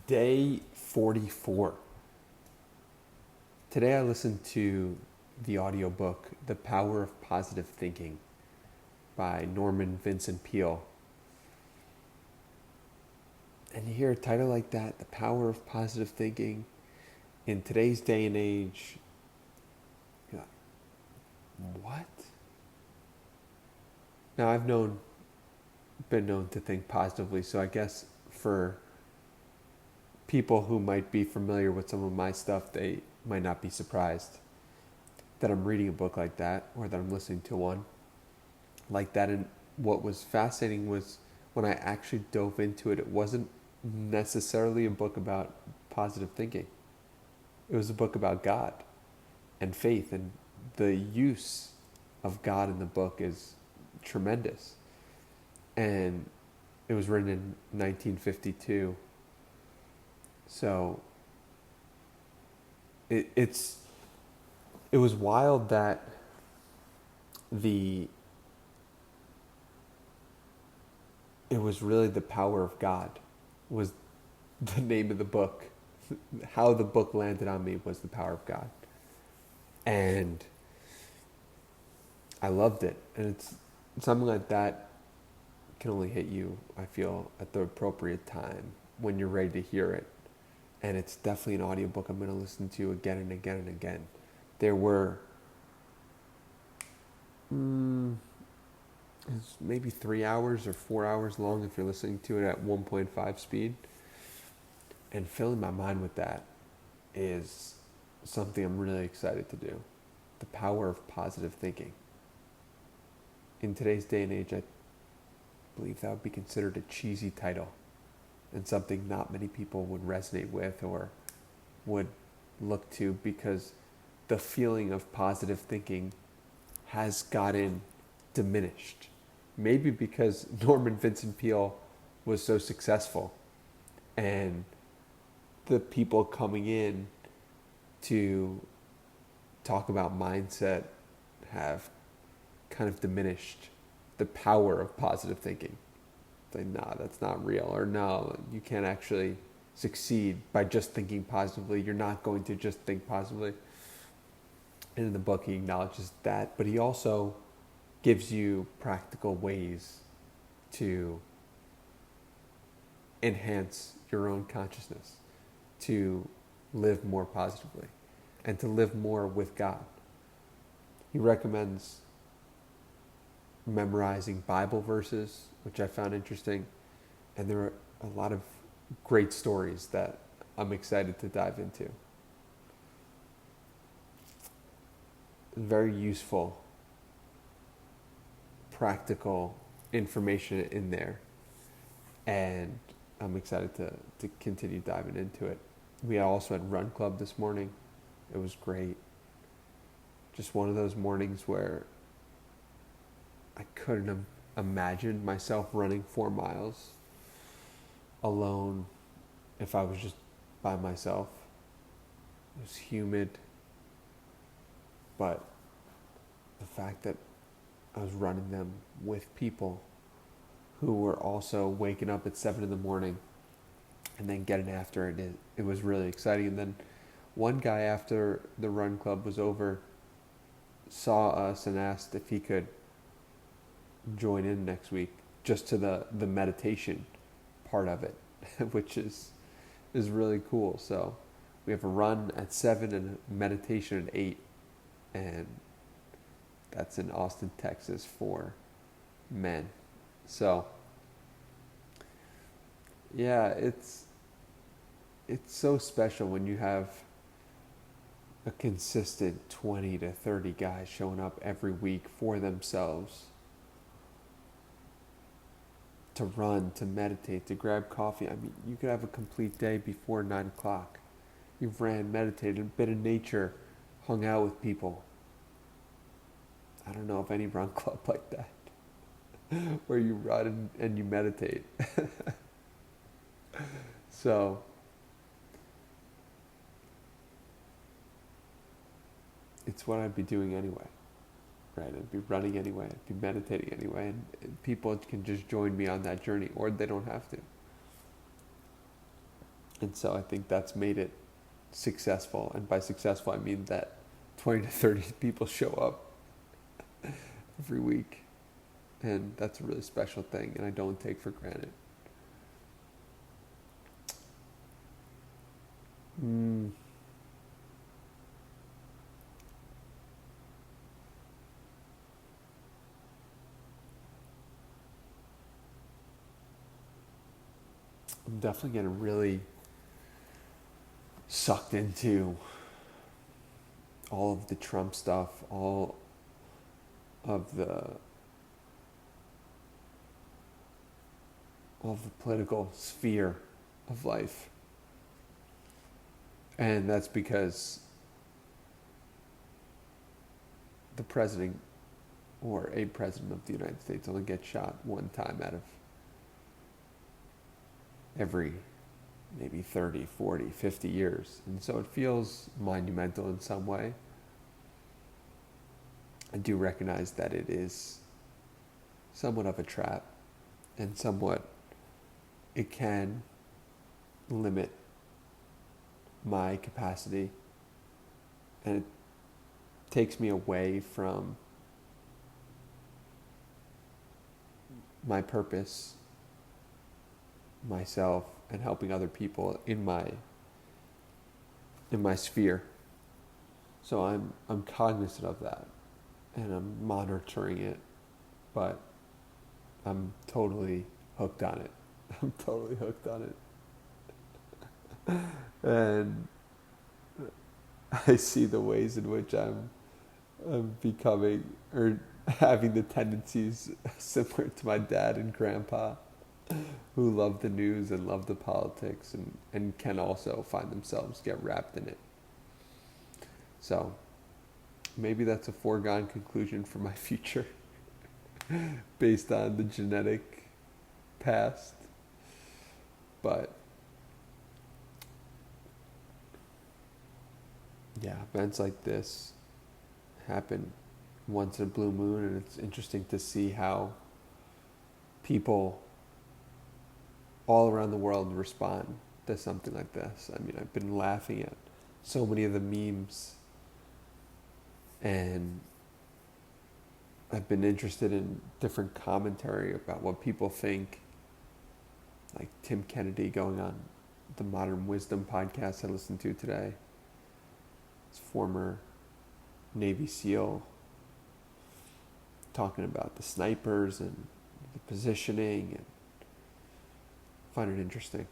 Day 44. Today I listened to the audiobook The Power of Positive Thinking by Norman Vincent Peale. And you hear a title like that, The Power of Positive Thinking, in today's day and age, you're like, what? Now been known to think positively, so I guess for people who might be familiar with some of my stuff, they might not be surprised that I'm reading a book like that or that I'm listening to one like that. And what was fascinating was when I actually dove into it, it wasn't necessarily a book about positive thinking. It was a book about God and faith, and the use of God in the book is tremendous. And it was written in 1952. So it's it was wild that the it was really The Power of God was the name of the book. How the book landed on me was The Power of God. And I loved it. And it's something like that can only hit you, I feel, at the appropriate time when you're ready to hear it. And it's definitely an audiobook I'm going to listen to again and again and again. There were it's maybe 3 hours or 4 hours long if you're listening to it at 1.5 speed. And filling my mind with that is something I'm really excited to do. The power of positive thinking. In today's day and age, I believe that would be considered a cheesy title and something not many people would resonate with or would look to, because the feeling of positive thinking has gotten diminished. Maybe because Norman Vincent Peale was so successful and the people coming in to talk about mindset have kind of diminished the power of positive thinking. It's like, nah, that's not real. Or no, you can't actually succeed by just thinking positively. You're not going to just think positively. And in the book, he acknowledges that, but he also gives you practical ways to enhance your own consciousness, to live more positively, and to live more with God. He recommends memorizing Bible verses, which I found interesting, and there are a lot of great stories that I'm excited to dive into. Very useful, practical information in there, and I'm excited to continue diving into it. We also had Run Club this morning. It was great. Just one of those mornings where I couldn't have imagined myself running 4 miles alone if I was just by myself. It was humid, but the fact that I was running them with people who were also waking up at 7 in the morning and then getting after it, it was really exciting. And then one guy, after the Run Club was over, saw us and asked if he could join in next week just to the meditation part of it, which is really cool. So we have a run at 7 and a meditation at 8, and that's in Austin, Texas for men. So yeah, it's so special when you have a consistent 20 to 30 guys showing up every week for themselves to run, to meditate, to grab coffee. I mean, you could have a complete day before 9 o'clock. You've ran, meditated, a bit of nature, hung out with people. I don't know of any run club like that where you run and you meditate. So it's what I'd be doing anyway, right? I'd be running anyway, I'd be meditating anyway, and people can just join me on that journey, or they don't have to. And so I think that's made it successful. And by successful, I mean that 20 to 30 people show up every week. And that's a really special thing, and I don't take for granted. Mm. I'm definitely getting really sucked into all of the Trump stuff, all of the political sphere of life. And that's because the president or a president of the United States only gets shot one time out of every maybe 30, 40, 50 years. And so it feels monumental in some way. I do recognize that it is somewhat of a trap, and somewhat it can limit my capacity, and it takes me away from my purpose, myself, and helping other people in my sphere. So I'm cognizant of that, and I'm monitoring it, but I'm totally hooked on it. I'm totally hooked on it. And I see the ways in which I'm becoming, or having the tendencies similar to my dad and grandpa, who love the news and love the politics, and can also find themselves get wrapped in it. So maybe that's a foregone conclusion for my future based on the genetic past. But yeah, events like this happen once in a blue moon, and it's interesting to see how people all around the world respond to something like this. I mean, I've been laughing at so many of the memes, and I've been interested in different commentary about what people think. Like Tim Kennedy going on the Modern Wisdom podcast I listened to today. His former Navy SEAL, talking about the snipers and the positioning, and I find it interesting.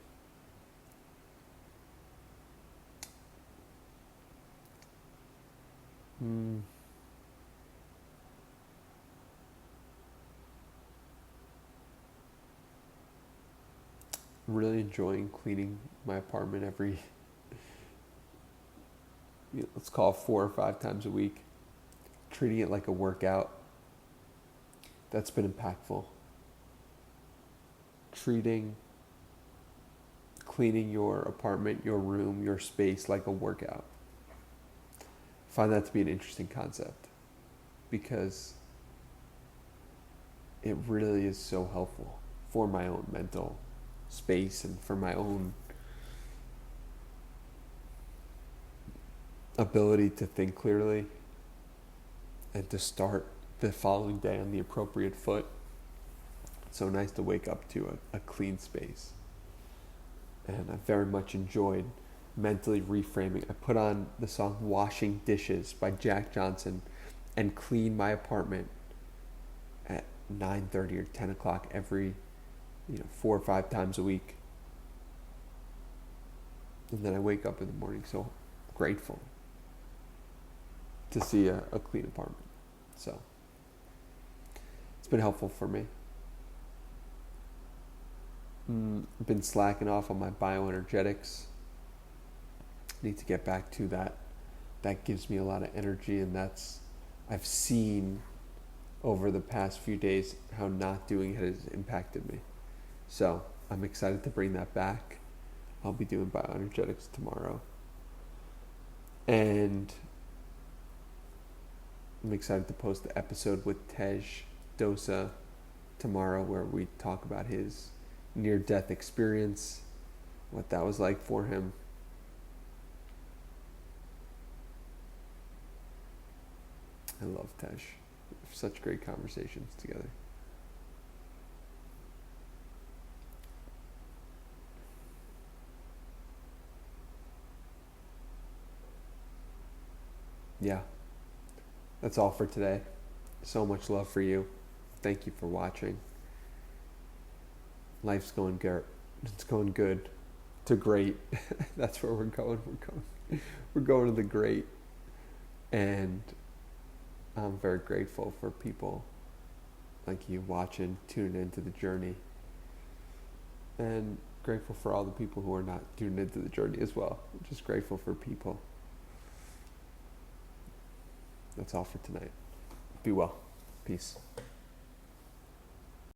Really enjoying cleaning my apartment every, let's call it 4 or 5 times a week. Treating it like a workout. That's been impactful. Cleaning your apartment, your room, your space like a workout. I find that to be an interesting concept, because it really is so helpful for my own mental space and for my own ability to think clearly and to start the following day on the appropriate foot. It's so nice to wake up to a clean space. And I very much enjoyed mentally reframing. I put on the song Washing Dishes by Jack Johnson and clean my apartment at 9:30 or 10 o'clock every 4 or 5 times a week. And then I wake up in the morning so grateful to see a clean apartment. So it's been helpful for me. I've been slacking off on my bioenergetics. Need to get back to that. That gives me a lot of energy, and I've seen over the past few days how not doing it has impacted me. So I'm excited to bring that back. I'll be doing bioenergetics tomorrow. And I'm excited to post the episode with Tej Dosa tomorrow, where we talk about his near-death experience what that was like for him. I love Tesh. Such great conversations together. Yeah, that's all for today. So much love for you. Thank you for watching. Life's going good. It's going good to great. That's where we're going. We're going to the great. And I'm very grateful for people like you watching, tuning into the journey. And grateful for all the people who are not tuned into the journey as well. Just grateful for people. That's all for tonight. Be well. Peace.